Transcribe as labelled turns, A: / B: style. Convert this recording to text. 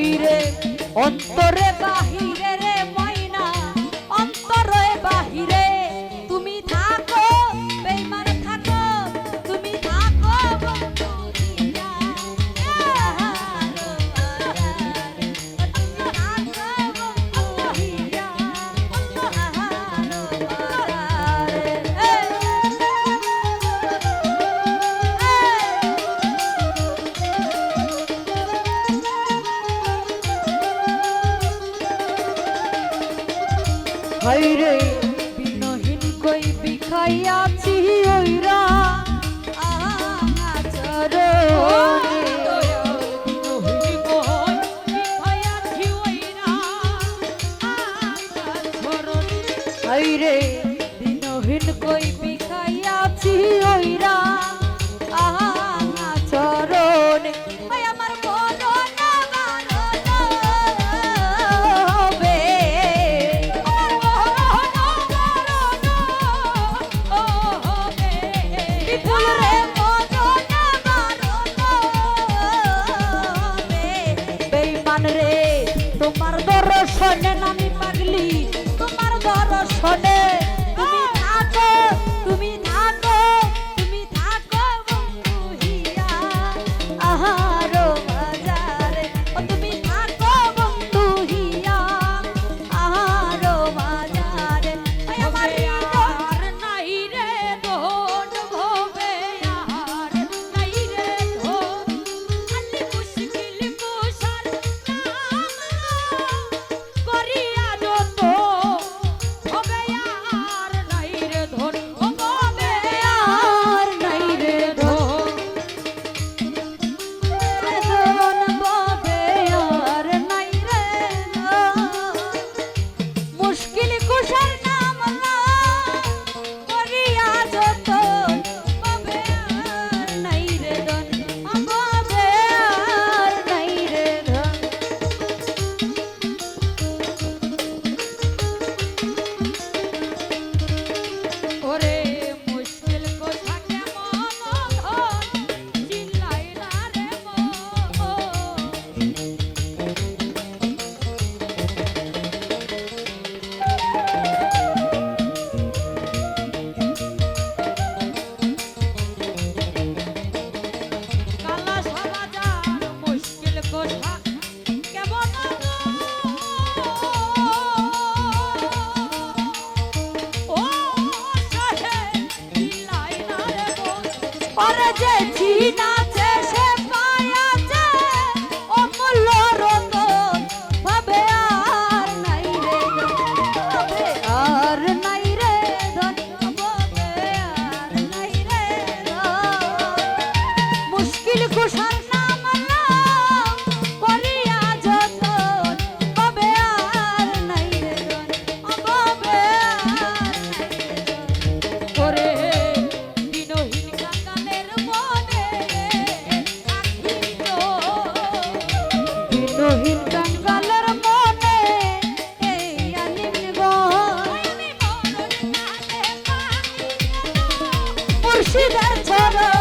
A: হাইরে অন্তরে বাহিরে রে ময়না অন্তরে বাহিরে তুমি থাকো বেঈমান থাকো তুমি থাকো বন্ধু হিয়া হাইরে বিনহীন কই বিখাইয়াছি ওইরা আচরণে বিনহীন কই বিখাইয়াছি ওইরা আচরণে হাইরে বিনহীন কই বিখাইয়াছি ওইরা আচরণে আমার তোমার দর্শনে আমি পাগলি তোমার দর্শনে তুমি থাকো তুমি থাকো তুমি থাকো বন্ধু হিয়া আহারো বাজারে ও তুমি থাকো বন্ধু হিয়া আহারো বাজারে আমার আর নাই রে ধন ভবে আর নাই রে ধন আলি মুশকিল কুশার করিয়া যত হবে আর নাই রে ধন হবে আর নাই রে ধন ধন হবে আর নাই রে মুশকিল কুশার নাম করিয়া যত হবে আর নাই রে ধন হবে আর নাই রে ধন ওরে মুশকিল কথা কেমন ধন চিল্লাই না রে মন কালা সমাজার মুশকিল কথা কেমন ও সাহেব চিল্লাই না রে মন ওরে যে চিনাছে সে পায়াছে অমূল্য রতন ভাবে আর নাই রে ভাবে আর নাই রে ধন ভাবে আর নাই রে মুশকিল কুশার নাম করিয়া যতন ভাবে আর নাই রে ধন ভাবে আর নাই রে করে বিনহীন কাঙ্গালের মনে বিনহীন কাঙ্গালের মনে এই আলিম মুর্শিদের চরণ